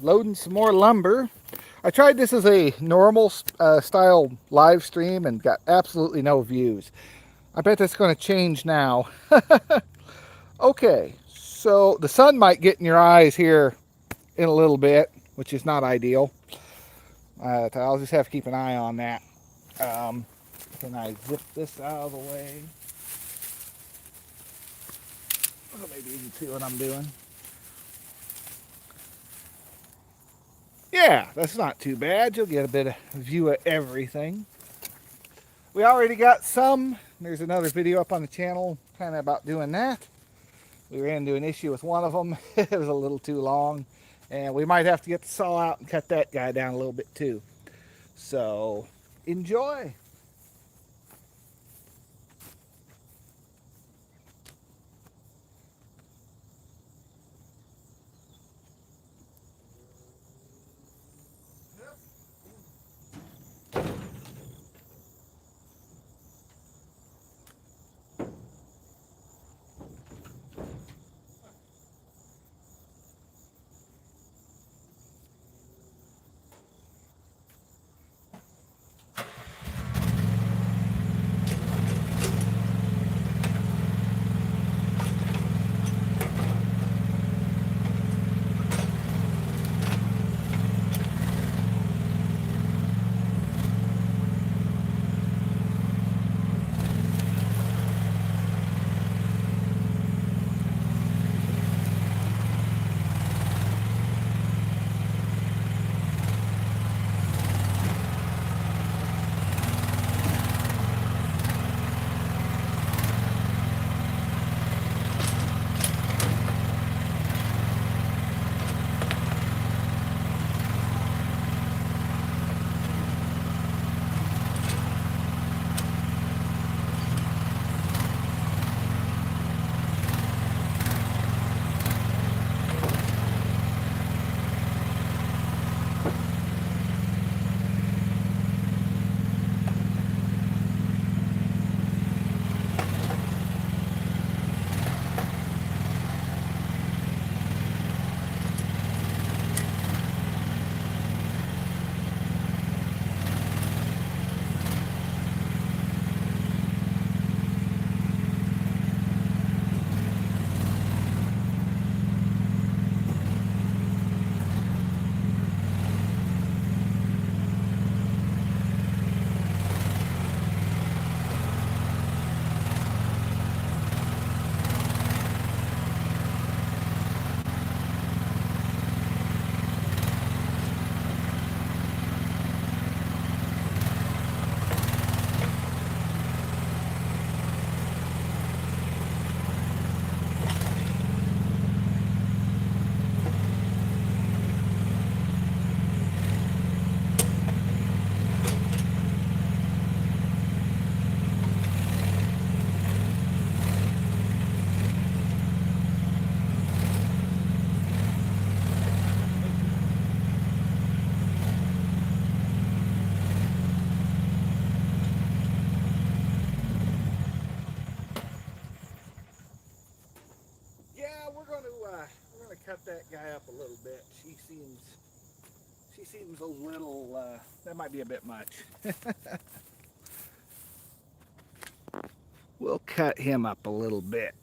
loading some more lumber. I tried this as a normal style live stream and got absolutely no views. I bet that's going to change now. Okay, so the sun might get in your eyes here in a little bit, which is not ideal. I'll just have to keep an eye on that. Can I zip this out of the way? Well, maybe you can see what I'm doing. Yeah, that's not too bad. You'll get a bit of view of everything. We already got some. There's another video up on the channel kind of about doing that. We ran into an issue with one of them. It was a little too long. And we might have to get the saw out and cut that guy down a little bit too. So, enjoy. We're going to cut that guy up a little bit. She seems a little, that might be a bit much. We'll cut him up a little bit.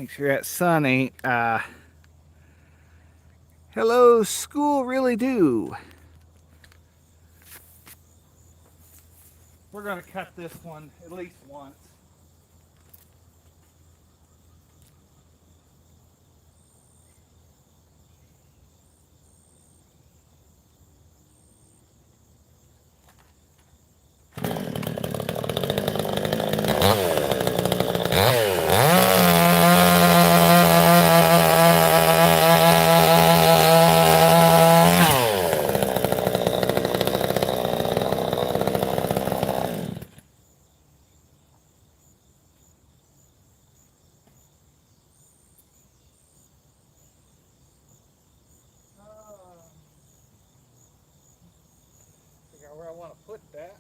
Make sure that sun ain't, hello, school really do. We're going to cut this one at least once. Figure out where I want to put that.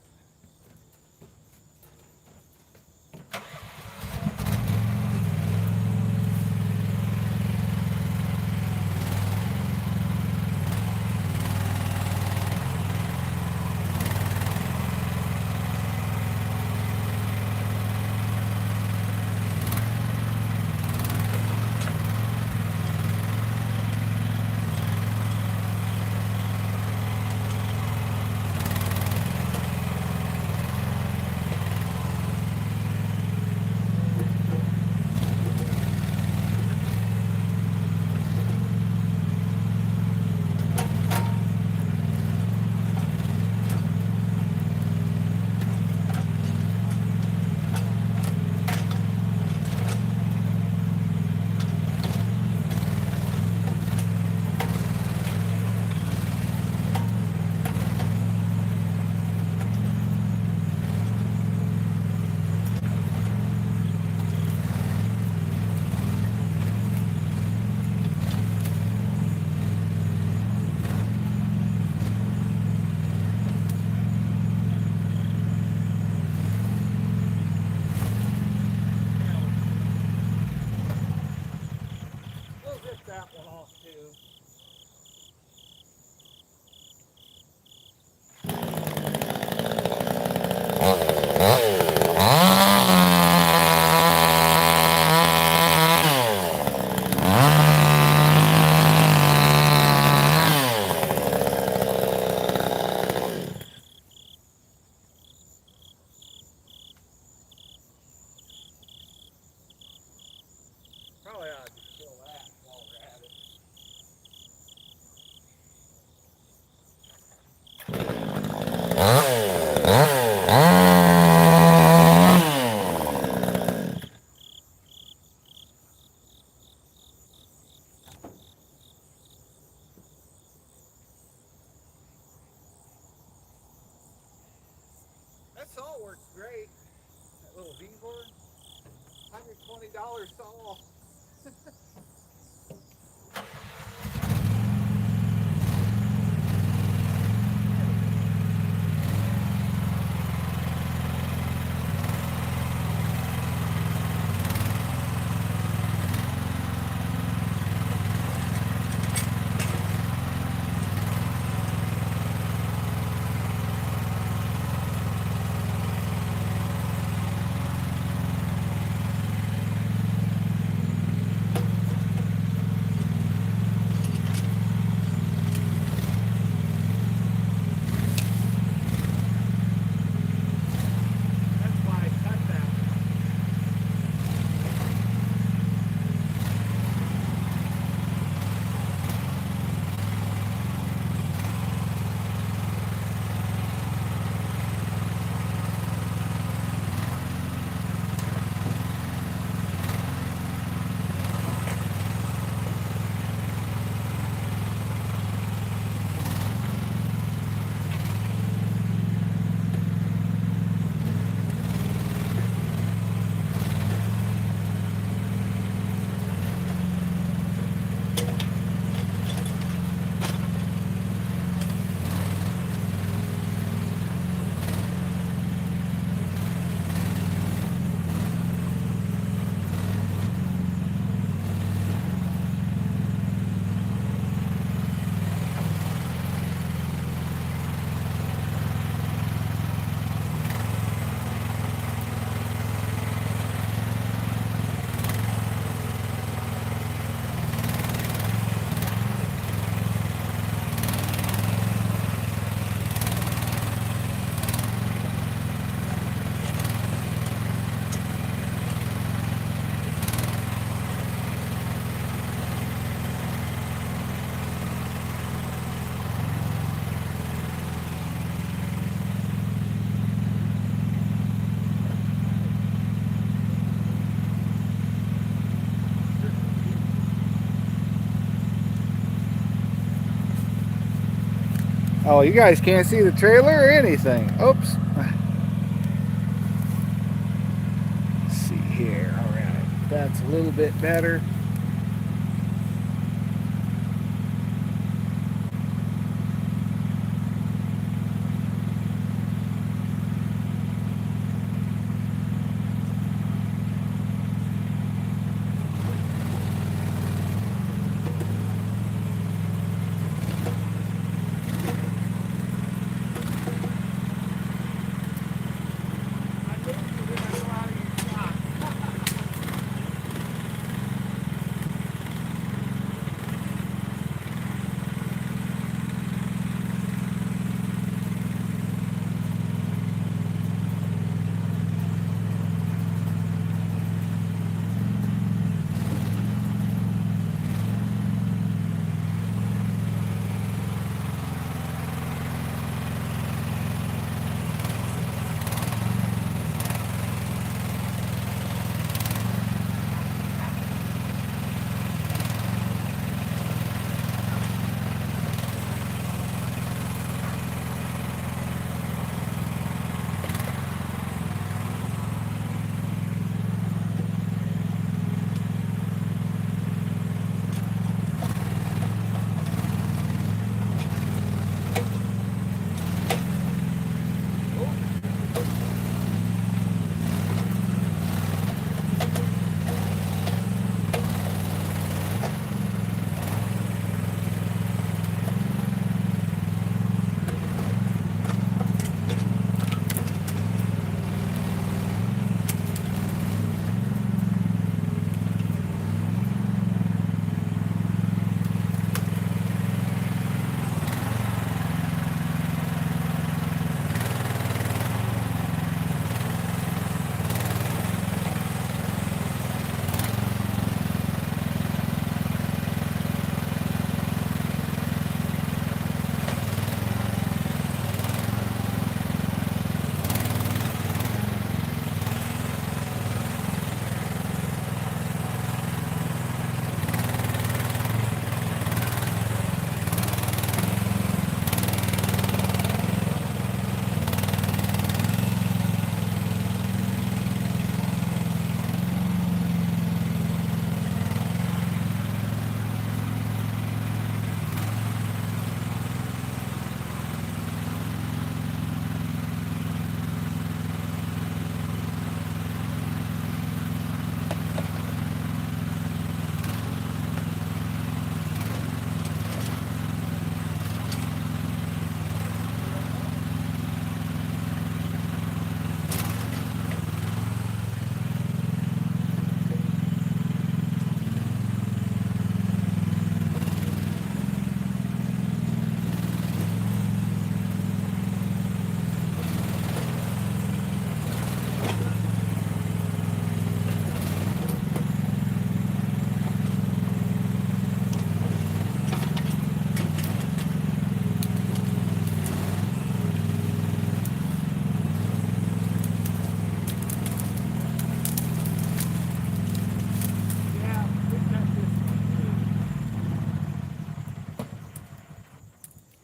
That one off too. Probably ought to just kill that while we're at it. That saw works great. That little V-board. $120 saw. Oh, you guys can't see the trailer or anything. Oops. Let's see here. All right. That's a little bit better.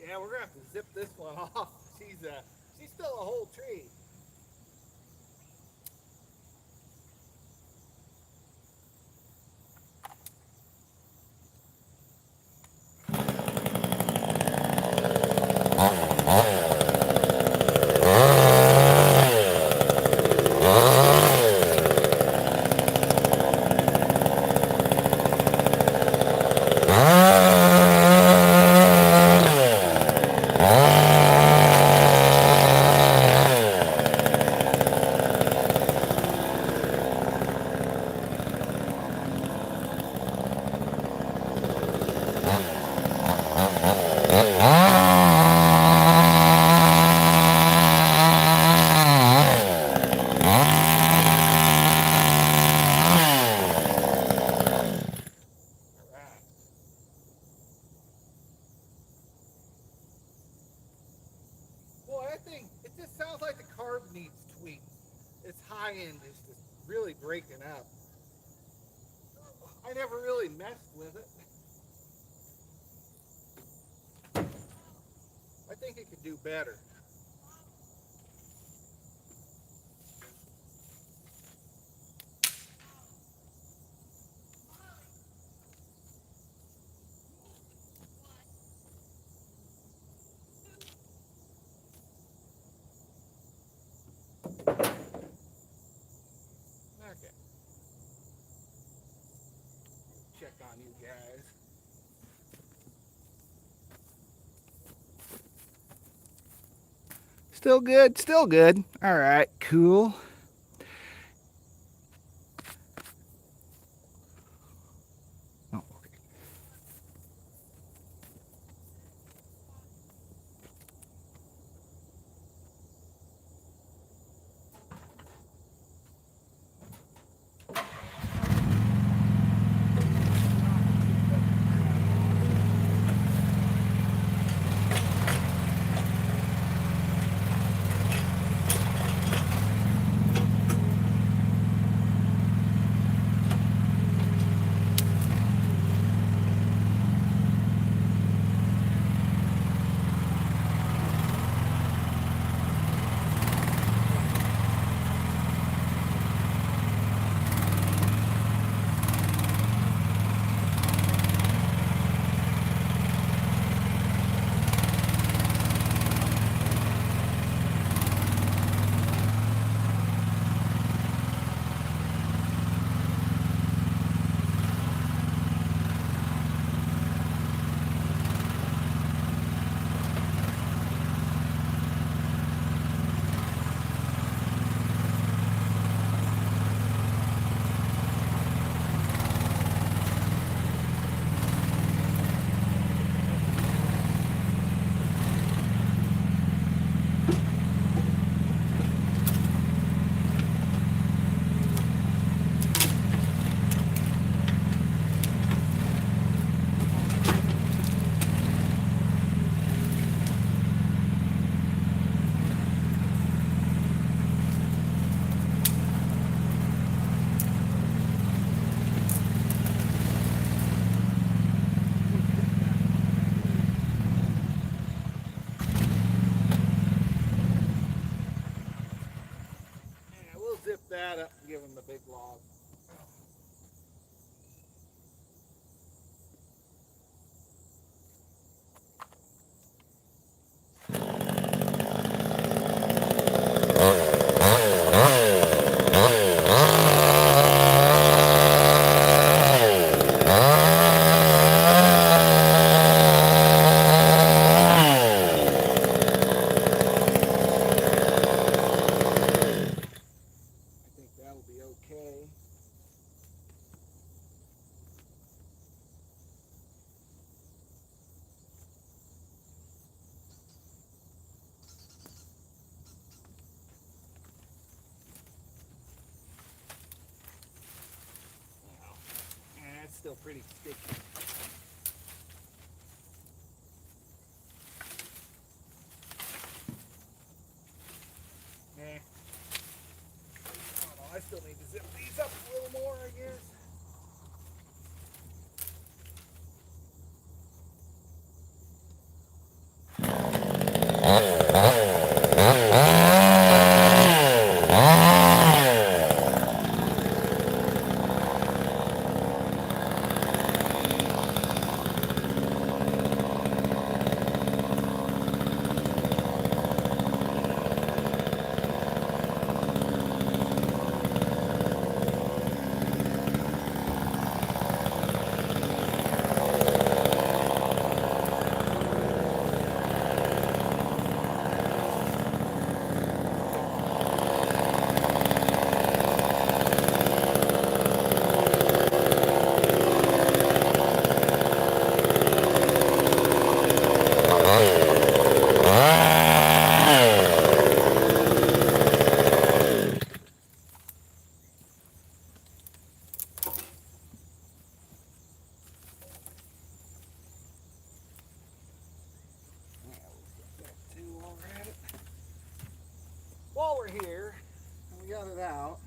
Yeah, we're gonna have to zip this one off. She's still a whole tree. Boy, I think it just sounds like the carb needs tweaks. Its high end is just really breaking up. I never really messed with it. I think think it could do better. Okay. Check on you guys. Still good, still good. All right, cool. Oh, okay. Yeah, we'll zip that up and give him the big log. I think that'll be okay. Yeah, it's still pretty sticky. Eh. I don't know, I still need to zip these up a little more, I guess. While we're here, and we got it out,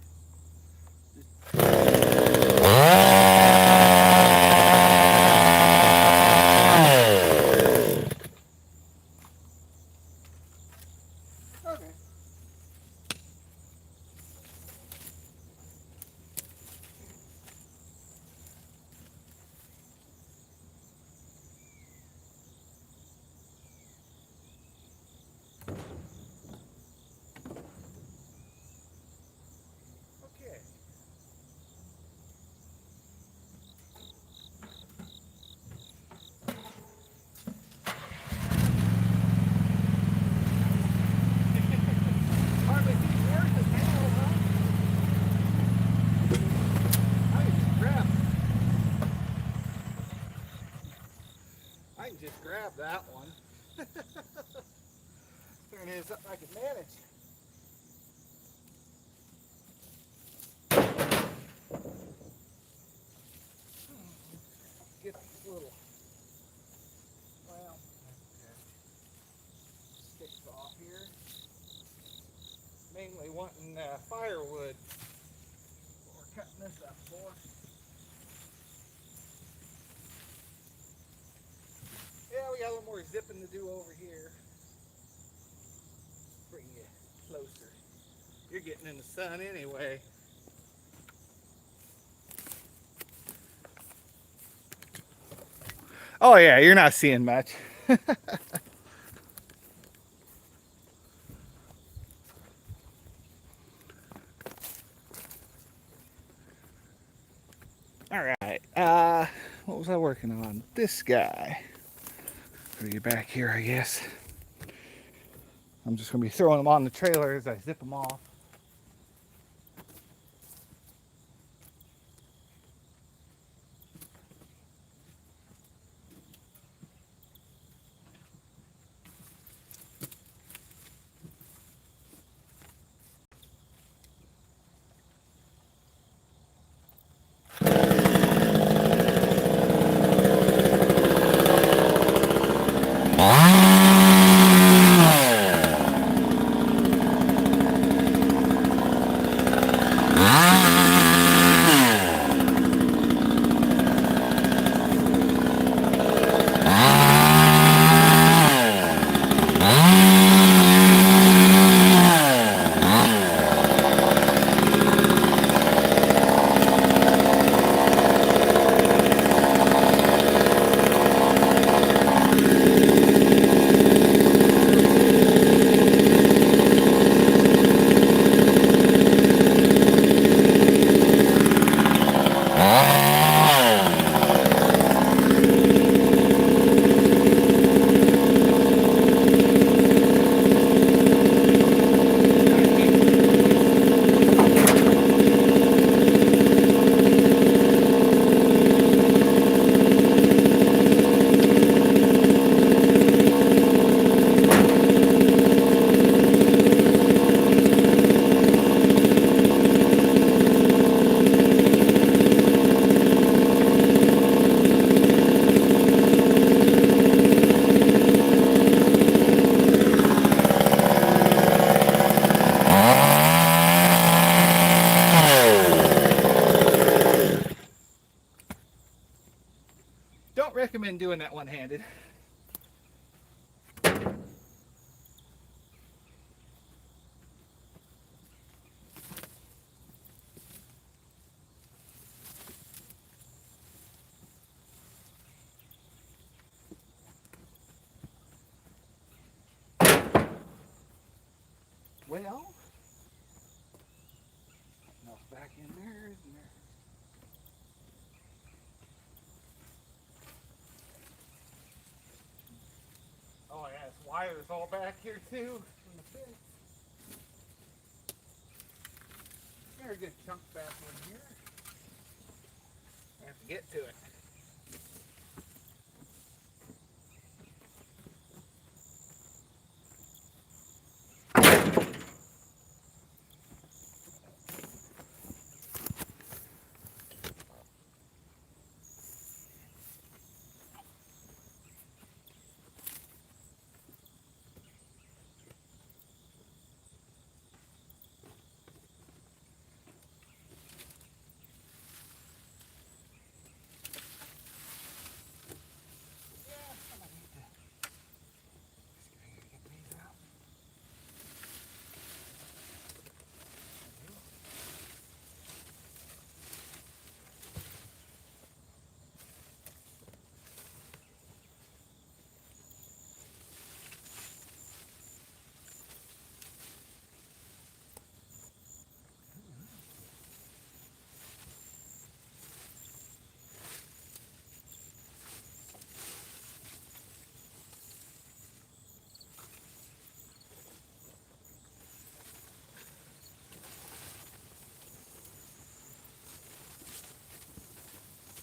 grab that one. Turn it something I can manage. Get these little, well, sticks off here. Mainly wanting firewood. What we're cutting this up for. Yeah, we got a little more zipping to do over here. Bring you closer. You're getting in the sun anyway. Oh yeah, you're not seeing much. All right. What was I working on? This guy. Put you back here, I guess. I'm just gonna be throwing them on the trailer as I zip them off. Don't recommend doing that one-handed. Well, enough back in there, isn't there? Oh yeah, it's wires all back here too from the fence. There's a good chunk back in here. I have to get to it.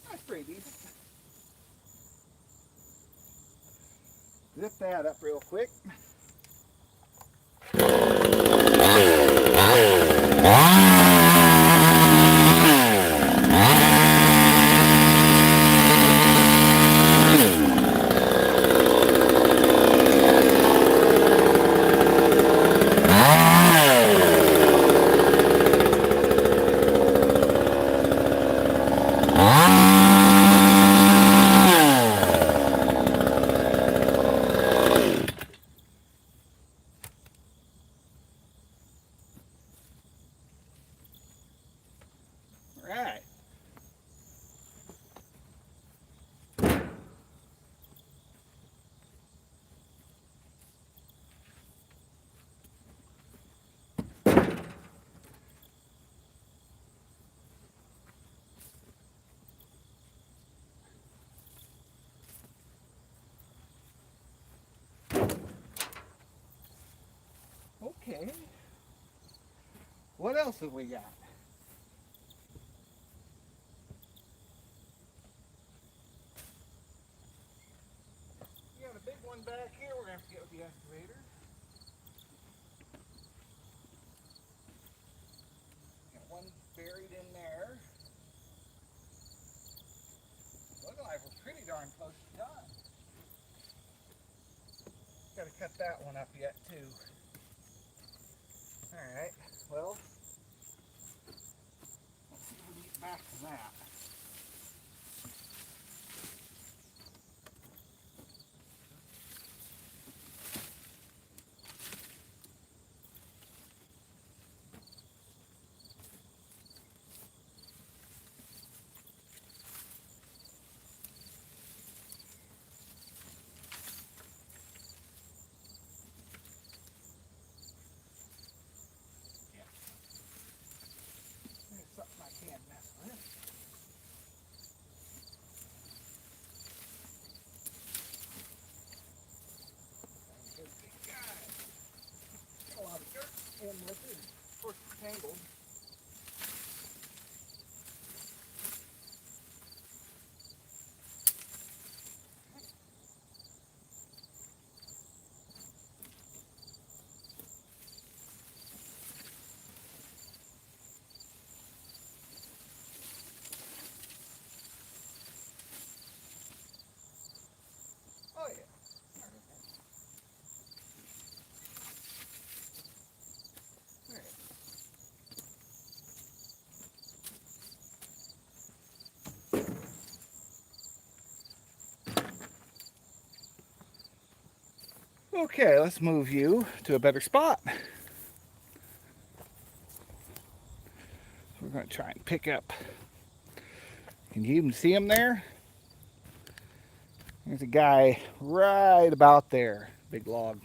That's pretty decent. Zip that up real quick. Right. Okay. What else have we got? We got a big one back here. We're going to have to get with the excavator. Got one buried in there. Looking like we're pretty darn close to done. Got to cut that one up yet too. Alright, well, let's see if we can get back to that. There's something I can't mess with. Good big guy. Got a lot of dirt in with it. Of course, it's tangled. Oh yeah. All right. Okay, let's move you to a better spot. We're going to try and pick up. Can you even see him there? There's a guy right about there. Big log.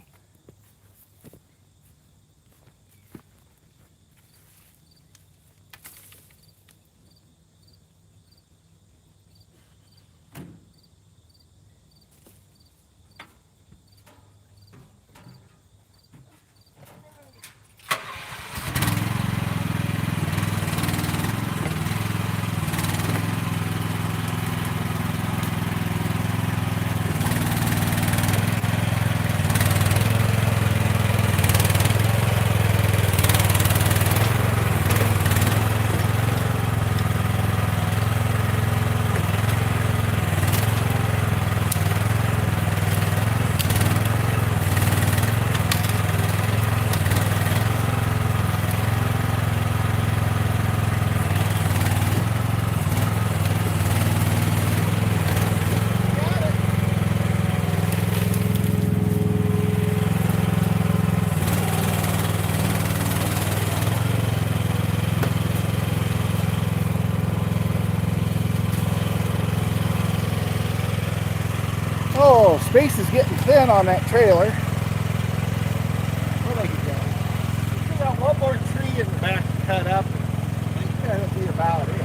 Oh, space is getting thin on that trailer. What do I get down? We got one more tree in the back to cut up. I think that'll be about it.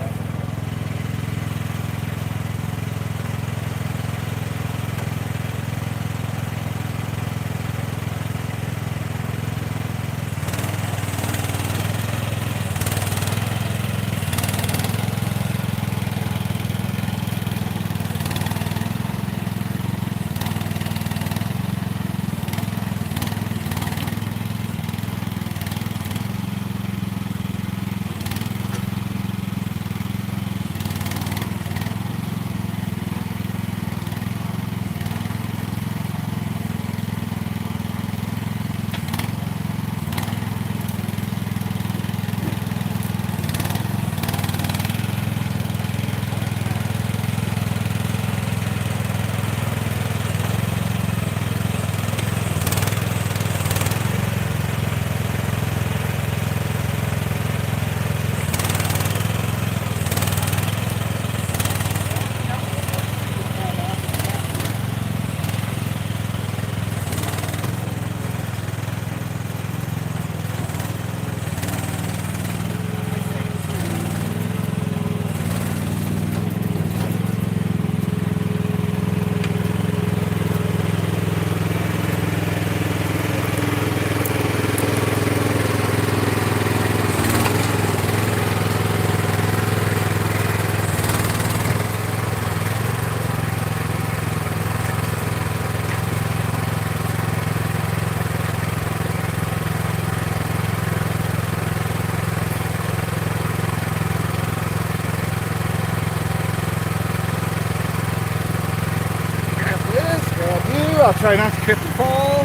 try not to trip and fall.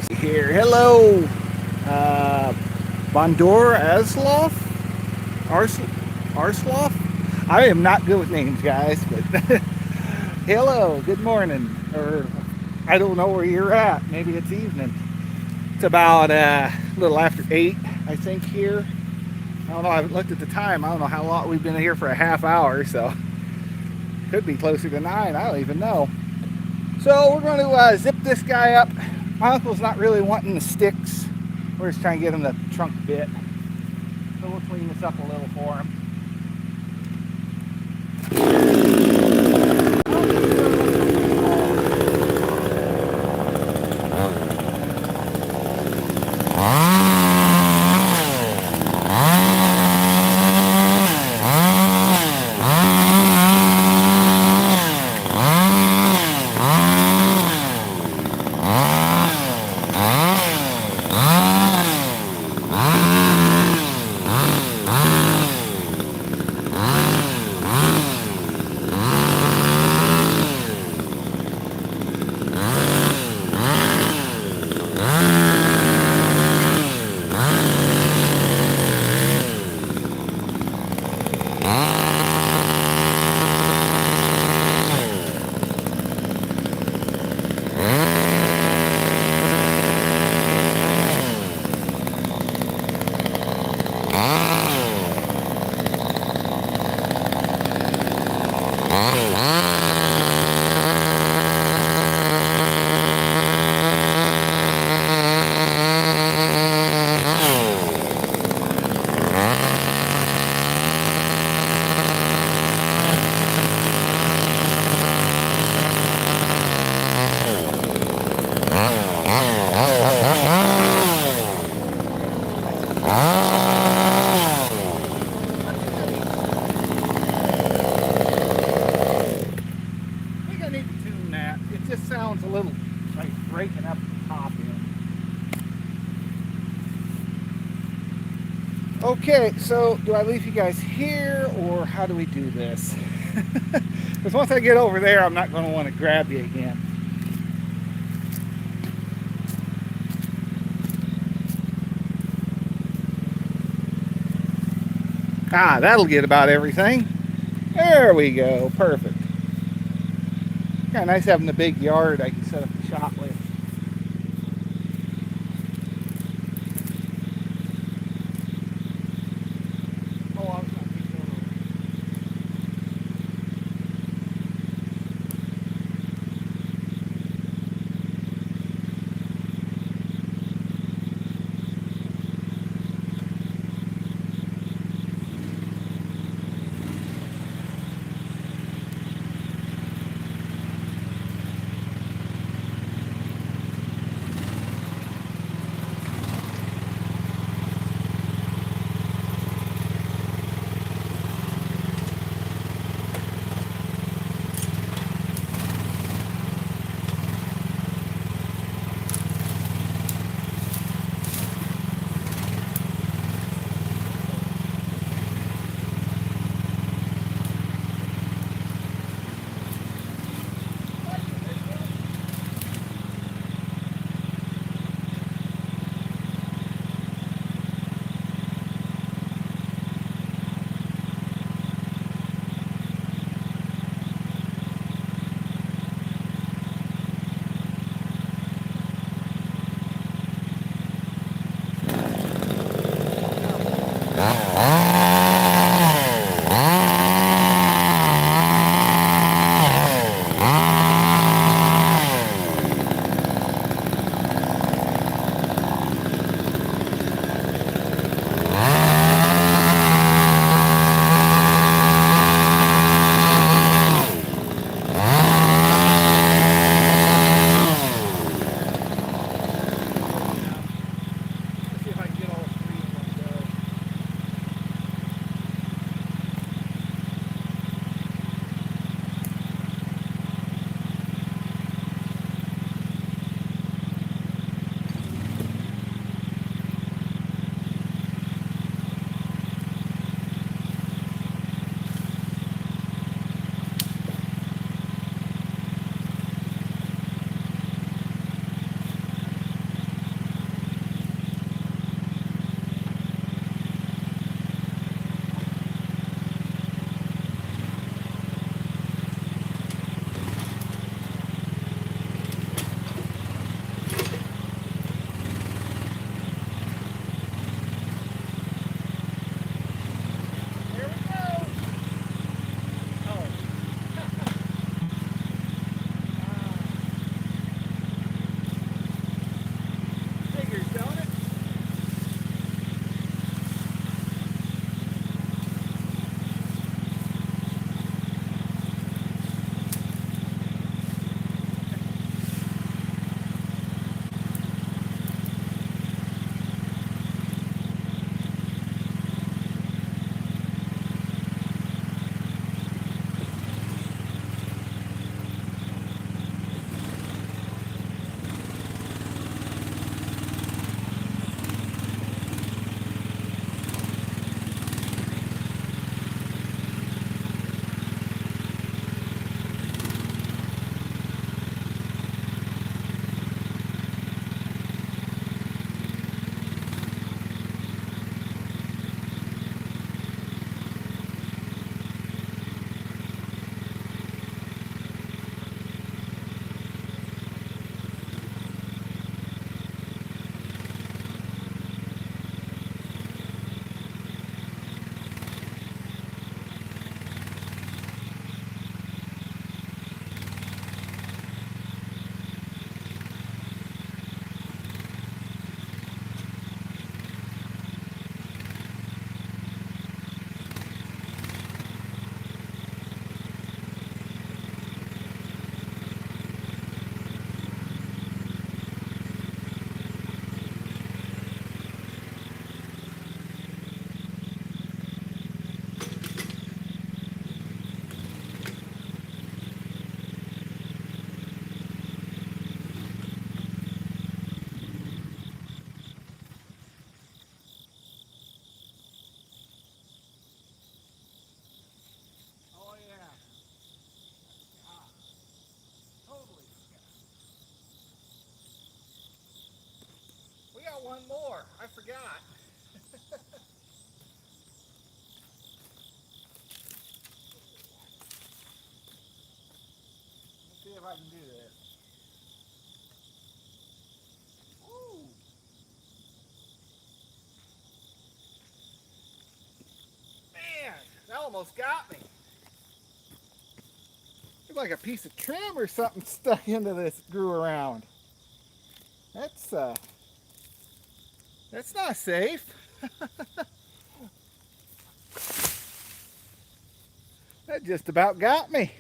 See here. Hello. Bondor Asloff? Arsloff? I am not good with names, guys, but hello, good morning. Or I don't know where you're at. Maybe it's evening. It's about a little after 8, I think, here. I don't know, I haven't looked at the time. I don't know how long we've been here for a half hour, so could be closer to 9. I don't even know. So we're going to zip this guy up. My uncle's not really wanting the sticks. We're just trying to get him the trunk bit. So we'll clean this up a little for him. Sounds a little like breaking up the top here. Okay, so do I leave you guys here or how do we do this? Because once I get over there, I'm not going to want to grab you again. Ah, that'll get about everything. There we go, perfect. Kind of nice having the big yard I can set up the shop with. Oh, I was going to pick that over. got one more. I forgot. Let's see if I can do this. Ooh. Man, that almost got me. It's like a piece of trim or something stuck into this, grew around. That's not safe. That just about got me.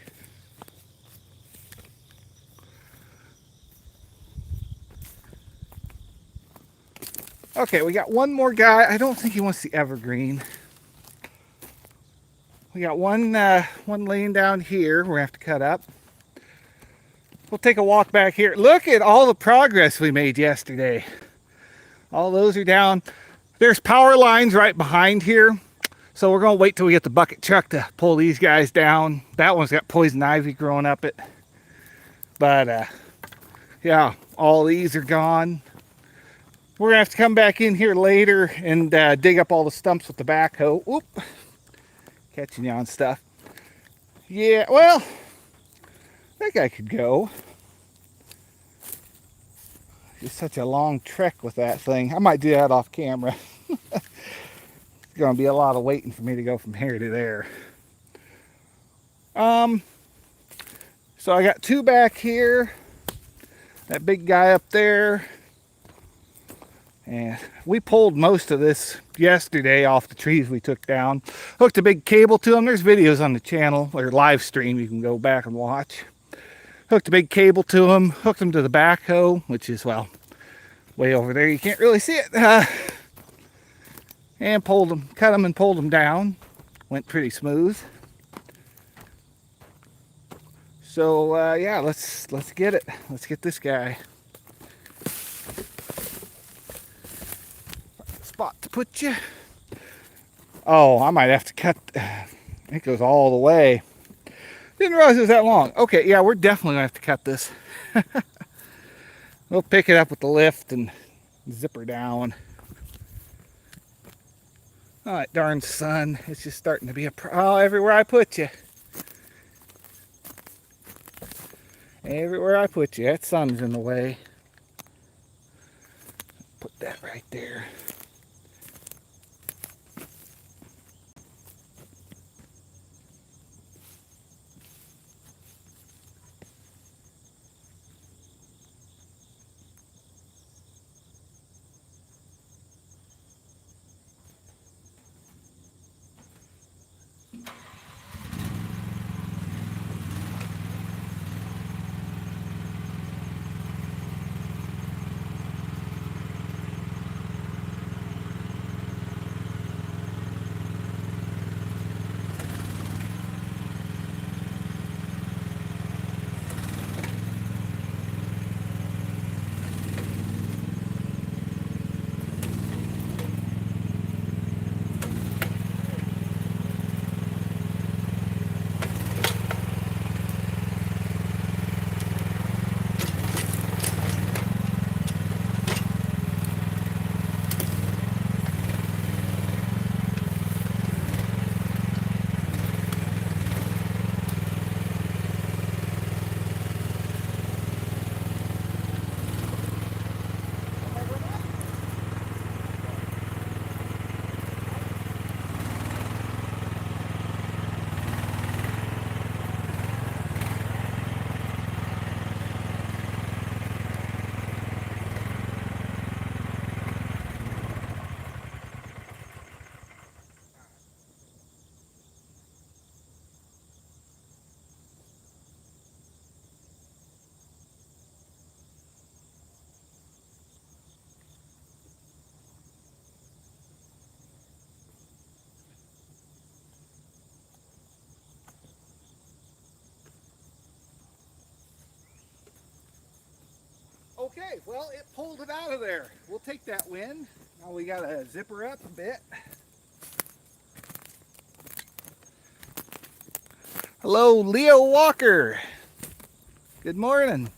Okay, we got one more guy. I don't think he wants the evergreen. We got one laying down here. We're gonna have to cut up. We'll take a walk back here. Look at all the progress we made yesterday. All those are down. There's power lines right behind here. So we're gonna wait till we get the bucket truck to pull these guys down. That one's got poison ivy growing up it. But yeah, all these are gone. We're gonna have to come back in here later and dig up all the stumps with the backhoe. Oop, catching you on stuff. Yeah, well, that guy could go. It's such a long trek with that thing. I might do that off camera. It's gonna be a lot of waiting for me to go from here to there. So I got two back here. That big guy up there. And we pulled most of this yesterday off the trees we took down. Hooked a big cable to them. There's videos on the channel or live stream you can go back and watch. Hooked a big cable to them. Hooked them to the backhoe, which is, well, way over there. You can't really see it. And pulled them, cut them and pulled them down. Went pretty smooth. So yeah, let's get it. Let's get this guy. Spot to put you. Oh, I might have to cut. It goes all the way. Didn't realize it was that long. Okay, yeah, we're definitely gonna have to cut this. We'll pick it up with the lift and zip her down. Oh, that darn sun. It's just starting to be a oh, everywhere I put you. Everywhere I put you, that sun's in the way. Put that right there. Okay, well, it pulled it out of there. We'll take that win. Now we gotta zip her up a bit. Hello, Leo Walker. Good morning.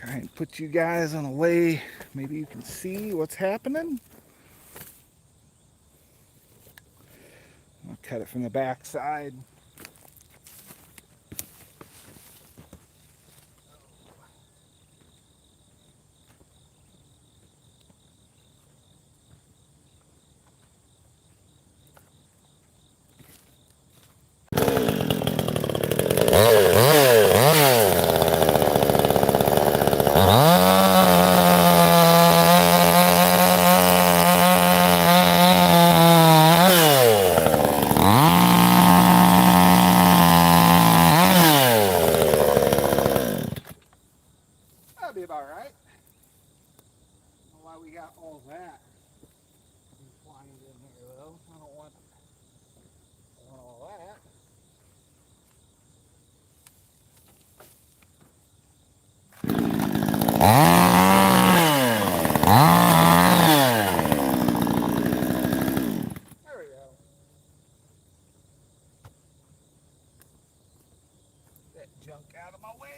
Try and put you guys on a way. Maybe you can see what's happening. I'll cut it from the back side. That'll be about right. I don't know why we got all that entwined in here though. I don't want all that. There we go. That junk out of my way.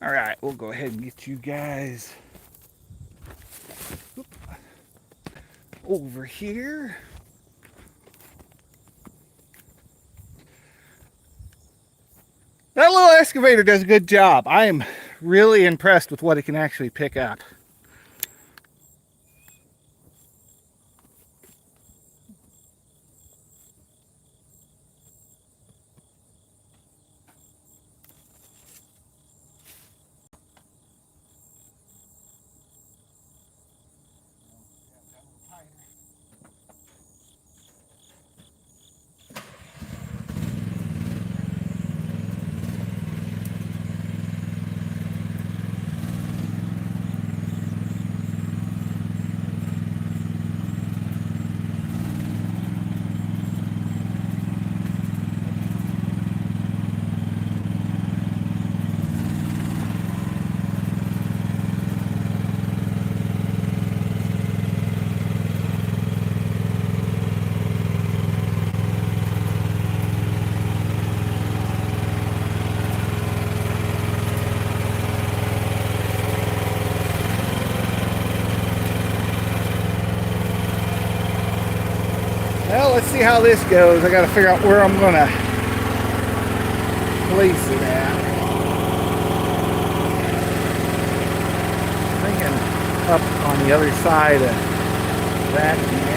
All right, we'll go ahead and get you guys over here. That little excavator does a good job. I am really impressed with what it can actually pick up. Well, let's see how this goes. I got to figure out where I'm going to place it at. I'm thinking up on the other side of that end.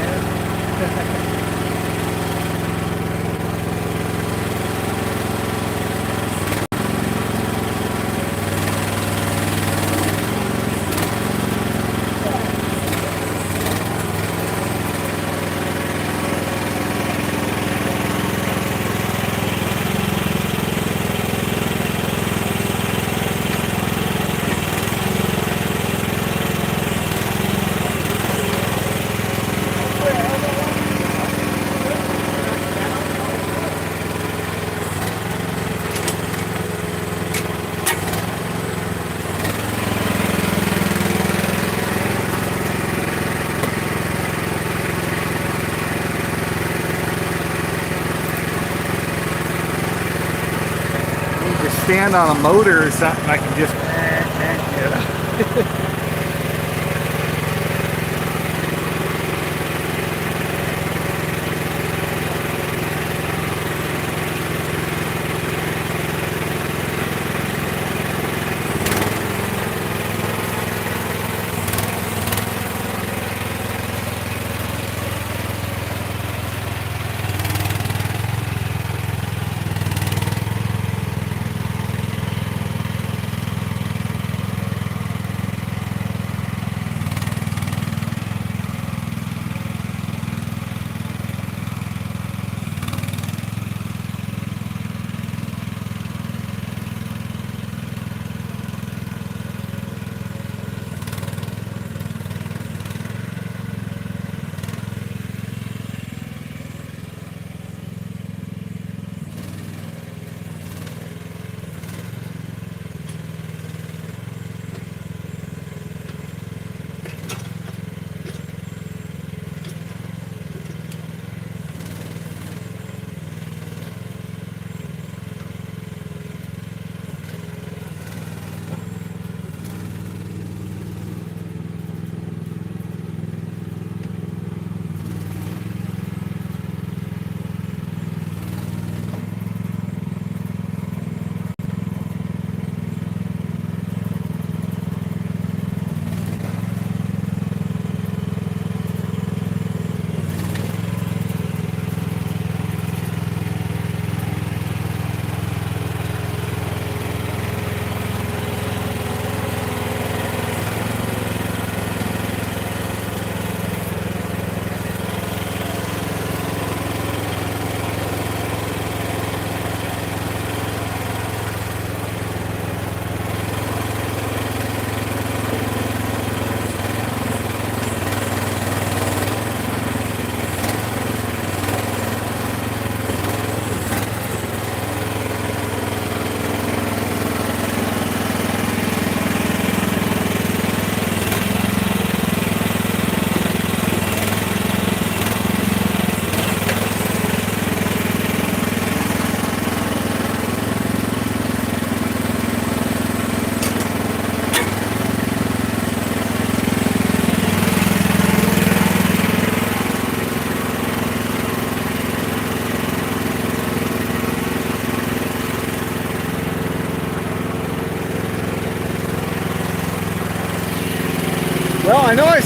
Stand on a motor or something, I can just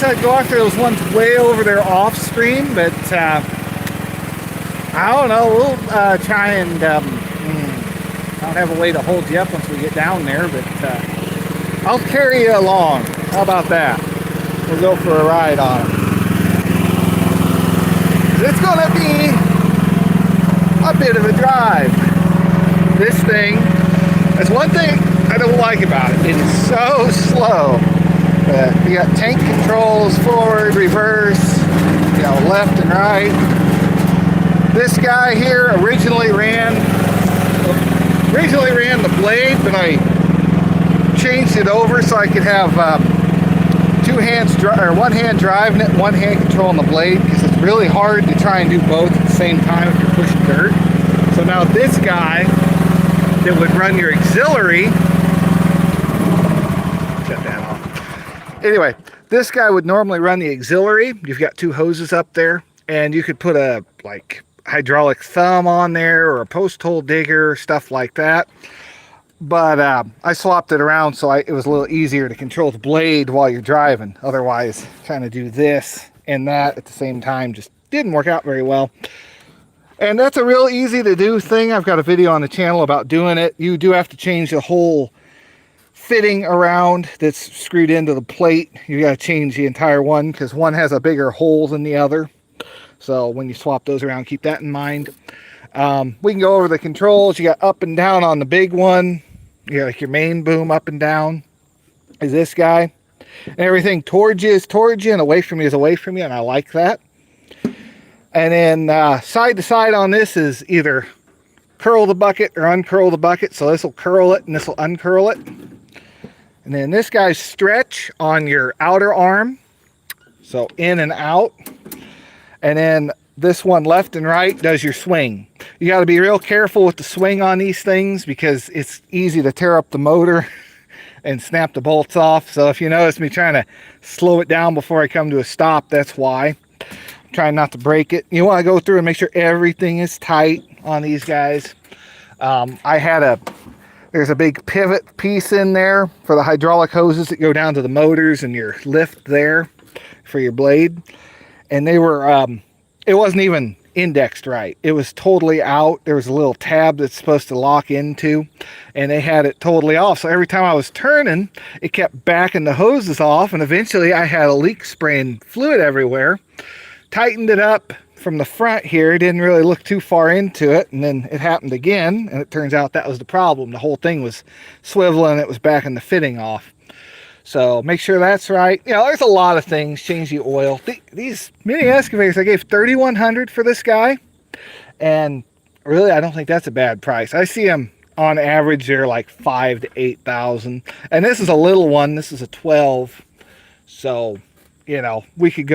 I'd go after those ones way over there off stream, but I don't know. We'll try and I don't have a way to hold you up once we get down there, but I'll carry you along. How about that? We'll go for a ride on it. It's gonna be a bit of a drive. This thing, that's one thing I don't like about it. It is so slow. You got tank controls, forward, reverse, you know, left and right. This guy here originally ran the blade, but I changed it over so I could have one hand driving it, one hand controlling the blade, because it's really hard to try and do both at the same time if you're pushing dirt. So now this guy that would run your auxiliary, shut that off. Anyway, this guy would normally run the auxiliary. You've got two hoses up there, and you could put a like hydraulic thumb on there or a post hole digger, stuff like that. But I swapped it around so it was a little easier to control the blade while you're driving. Otherwise, trying to do this and that at the same time just didn't work out very well. And that's a real easy to do thing. I've got a video on the channel about doing it. You do have to change the whole fitting around that's screwed into the plate. You got to change the entire one because one has a bigger hole than the other. So when you swap those around, keep that in mind. We can go over the controls. You got up and down on the big one. You got like your main boom up and down is this guy. And everything towards you is towards you and away from you is away from you, and I like that. And then side to side on this is either curl the bucket or uncurl the bucket. So this will curl it and this will uncurl it. And then this guy's stretch on your outer arm. So in and out. And then this one left and right does your swing. You got to be real careful with the swing on these things because it's easy to tear up the motor and snap the bolts off. So if you notice me trying to slow it down before I come to a stop, that's why. I'm trying not to break it. You want to go through and make sure everything is tight on these guys. There's a big pivot piece in there for the hydraulic hoses that go down to the motors and your lift there for your blade. And they were, it wasn't even indexed right. It was totally out. There was a little tab that's supposed to lock into, and they had it totally off. So every time I was turning, it kept backing the hoses off, and eventually I had a leak spraying fluid everywhere. Tightened it up from the front here. Didn't really look too far into it, and then it happened again, and it turns out that was the problem. The whole thing was swiveling. It was backing the fitting off. So make sure that's right. You know, there's a lot of things. Change the oil. These mini excavators, I gave $3,100 for this guy. And really, I don't think that's a bad price. I see them on average, they're like $5,000 to $8,000. And this is a little one. This is a 12. So, you know, you could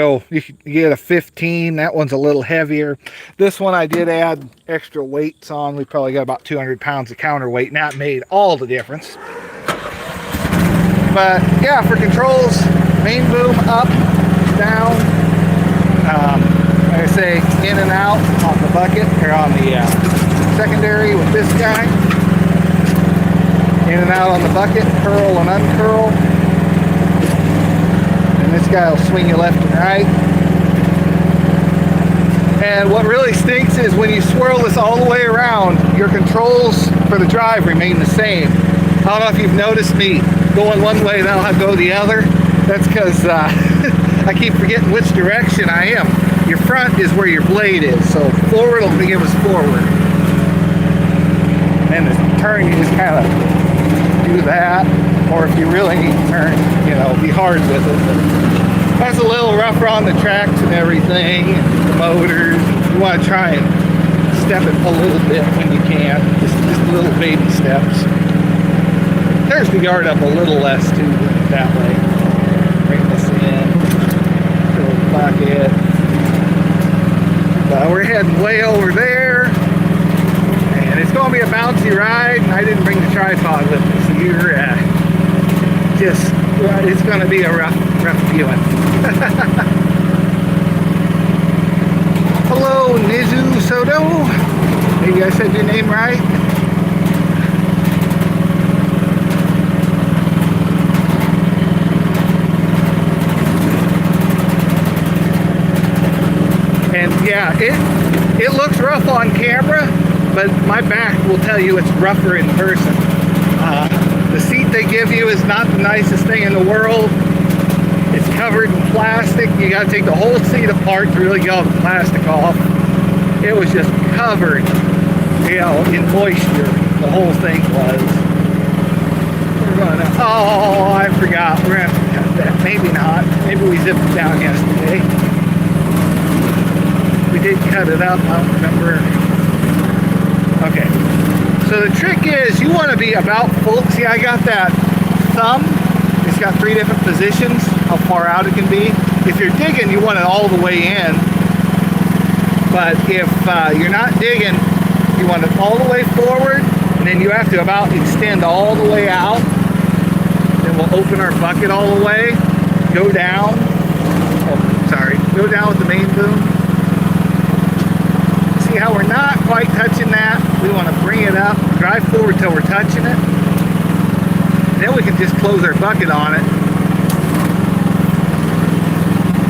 get a 15. That one's a little heavier. This one I did add extra weights on. We probably got about 200 pounds of counterweight, and that made all the difference. But yeah, for controls, main boom up, down, like I say, in and out on the bucket, or on the secondary with this guy. In and out on the bucket, curl and uncurl. And this guy will swing you left and right. And what really stinks is when you swirl this all the way around, your controls for the drive remain the same. I don't know if you've noticed me going one way, then I'll go the other. That's because I keep forgetting which direction I am. Your front is where your blade is, so forward will give us forward. And the turn, you just kind of do that. Or if you really need to turn, you know, be hard with it. But that's a little rougher on the tracks and everything, and the motors. You want to try and step it a little bit when you can. Just little baby steps. There's the yard up a little less too, that way. Bring this in, fill the bucket. But we're heading way over there, and it's going to be a bouncy ride. I didn't bring the tripod with me, so you're it's going to be a rough viewing. Hello, Nizu Soto. Maybe I said your name right. Yeah, it looks rough on camera, but my back will tell you it's rougher in person. The seat they give you is not the nicest thing in the world. It's covered in plastic. You got to take the whole seat apart to really get all the plastic off. It was just covered, you know, in moisture. The whole thing was. We're gonna, oh, I forgot. We're gonna have to cut that. Maybe not. Maybe we zipped it down yesterday. We did cut it up. I don't remember. Okay. So the trick is you want to be about full. See, I got that thumb. It's got 3 different positions, how far out it can be. If you're digging, you want it all the way in. But if you're not digging, you want it all the way forward, and then you have to about extend all the way out. Then we'll open our bucket all the way, go down. Oh, sorry, go down with the main boom. See how we're not quite touching that? We want to bring it up, drive forward till we're touching it. Then we can just close our bucket on it.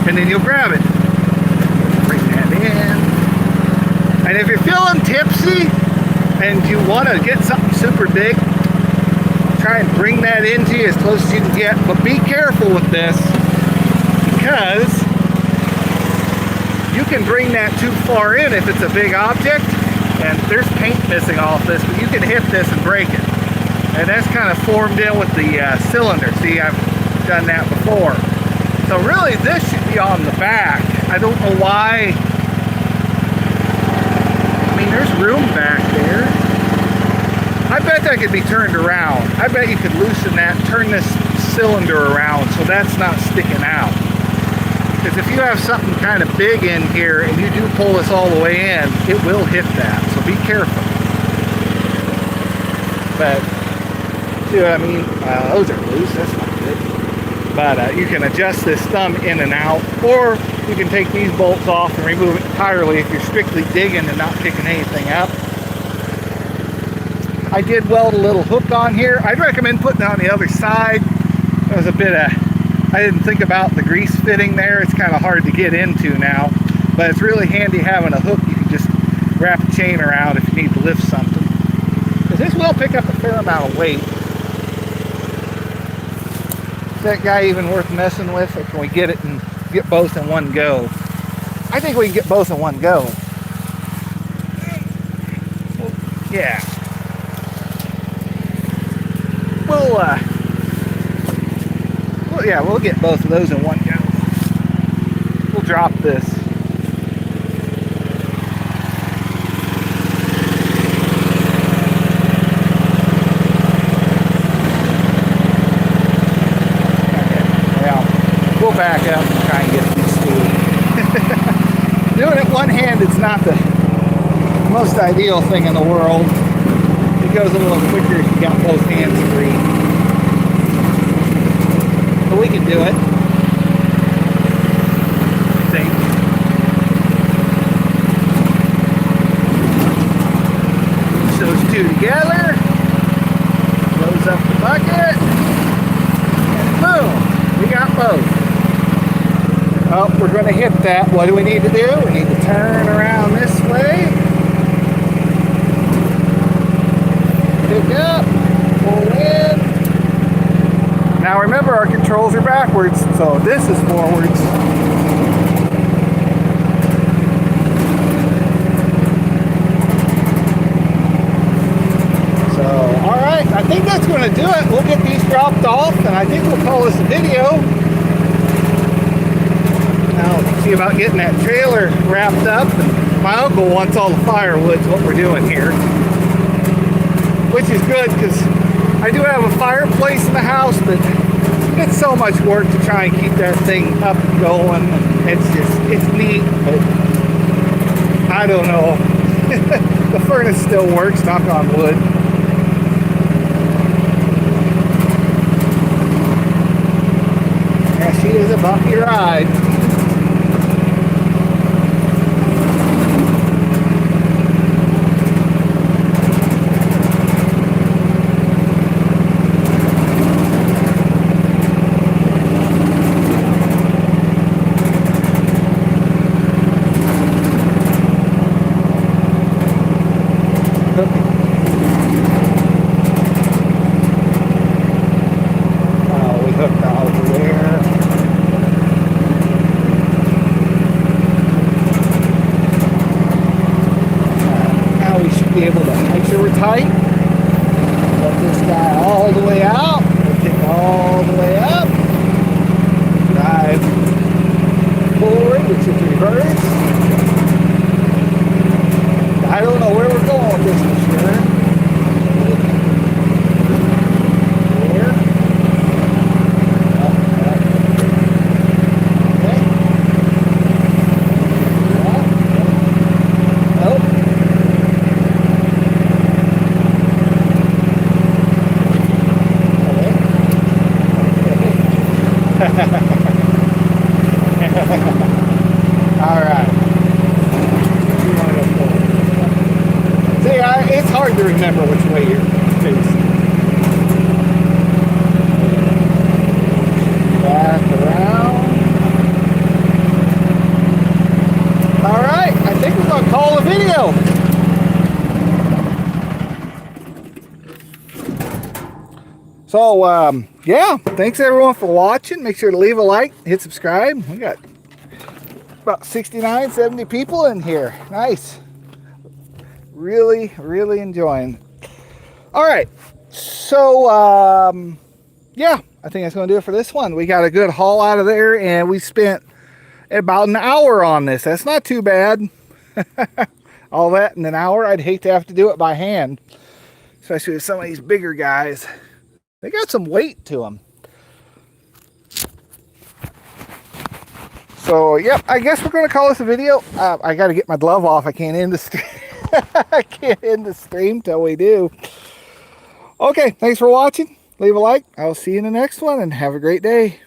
And then you'll grab it. Bring that in. And if you're feeling tipsy and you want to get something super big, try and bring that into you as close as you can get. But be careful with this, because you can bring that too far in if it's a big object. And there's paint missing off this, but you can hit this and break it. And that's kind of formed in with the cylinder. See, I've done that before. So really, this should be on the back. I don't know why. I mean, there's room back there. I bet that could be turned around. I bet you could loosen that, turn this cylinder around so that's not sticking out. Because if you have something kind of big in here and you do pull this all the way in, it will hit that. So be careful. But, see what I mean? Those are loose. That's not good. But you can adjust this thumb in and out, or you can take these bolts off and remove it entirely if you're strictly digging and not picking anything up. I did weld a little hook on here. I'd recommend putting it on the other side. There was a bit of, I didn't think about the grease fitting there. It's kind of hard to get into now, but it's really handy having a hook you can just wrap a chain around if you need to lift something. Because this will pick up a fair amount of weight. Is that guy even worth messing with, or can we get it and get both in one go? I think we can get both in one go. Yeah. We'll get both of those in one go. We'll drop this. We'll back up and try and get these two. Doing it one-handed is not the most ideal thing in the world. It goes a little quicker if you got both hands free. But we can do it. I think. Push those two together. Close up the bucket. And boom! We got both. Oh, we're going to hit that. What do we need to do? We need to turn around this way. Pick up. Pull in. Now remember, our controls are backwards, so this is forwards. So, alright, I think that's going to do it. We'll get these dropped off, and I think we'll call this a video. Now, see about getting that trailer wrapped up. And my uncle wants all the firewood, what we're doing here. Which is good, because I do have a fireplace in the house, but it's so much work to try and keep that thing up and going. It's neat, but I don't know. The furnace still works, knock on wood. Yeah, she is a bumpy ride. tight. Let this guy all the way out. Lift it all the way up. Drive forward, which is reverse. I don't know where we're going with this for sure. Here. Alright. See, it's hard to remember which way you're facing. Back around. Alright, I think we're going to call the video. So, yeah, thanks everyone for watching. Make sure to leave a like, hit subscribe. We got about 69, 70 people in here. Nice. Really, really enjoying. All right. So, yeah, I think that's going to do it for this one. We got a good haul out of there, and we spent about an hour on this. That's not too bad. All that in an hour. I'd hate to have to do it by hand, especially with some of these bigger guys. They got some weight to them. So, yep, I guess we're going to call this a video. I got to get my glove off. I can't end the stream. I can't end the stream till we do. Okay, thanks for watching. Leave a like. I'll see you in the next one, and have a great day.